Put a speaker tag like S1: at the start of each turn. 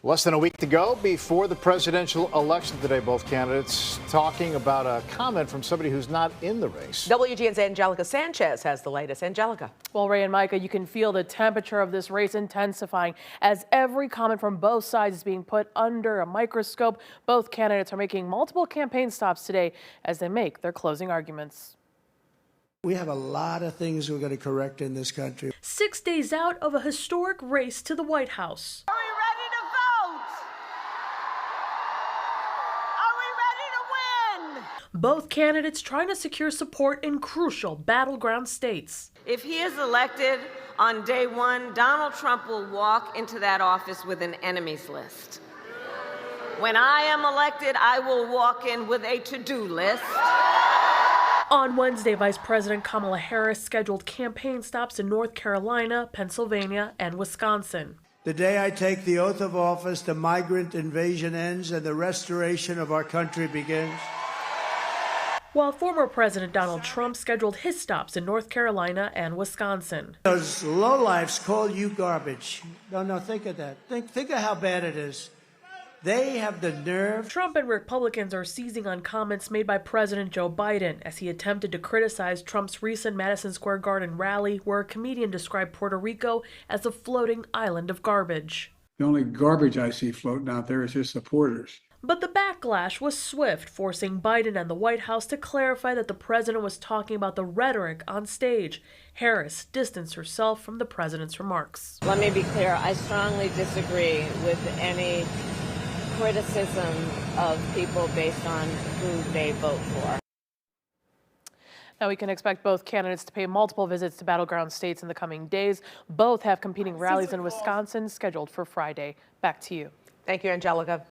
S1: Less than a week to go before the presidential election today. Both candidates talking about a comment from somebody who's not in the race.
S2: WGN's Angelica Sanchez has the latest. Angelica.
S3: Well, Ray and Micah, you can feel the temperature of this race intensifying as every comment from both sides is being put under a microscope. Both candidates are making multiple campaign stops today as they make their closing arguments.
S4: We have a lot of things we're going to correct in this country.
S5: 6 days out of a historic race to the White House.
S6: Are we ready to vote? Are we ready to win?
S5: Both candidates trying to secure support in crucial battleground states.
S6: If he is elected on day one, Donald Trump will walk into that office with an enemies list. When I am elected, I will walk in with a to-do list.
S5: On Wednesday, Vice President Kamala Harris scheduled campaign stops in North Carolina, Pennsylvania, and Wisconsin.
S4: The day I take the oath of office, the migrant invasion ends and the restoration of our country begins.
S5: While former President Donald Trump scheduled his stops in North Carolina and Wisconsin.
S4: Those lowlifes call you garbage. No, think of that. Think of how bad it is. They have the nerve.
S5: Trump and Republicans are seizing on comments made by President Joe Biden as he attempted to criticize Trump's recent Madison Square Garden rally, where a comedian described Puerto Rico as a floating island of garbage.
S7: The only garbage I see floating out there is his supporters.
S5: But the backlash was swift, forcing Biden and the White House to clarify that the president was talking about the rhetoric on stage. Harris distanced herself from the president's remarks.
S6: Let me be clear, I strongly disagree with any criticism of people based on who they vote for.
S3: Now we can expect both candidates to pay multiple visits to battleground states in the coming days. Both have competing rallies in Wisconsin scheduled for Friday. Back to you.
S2: Thank you, Angelica.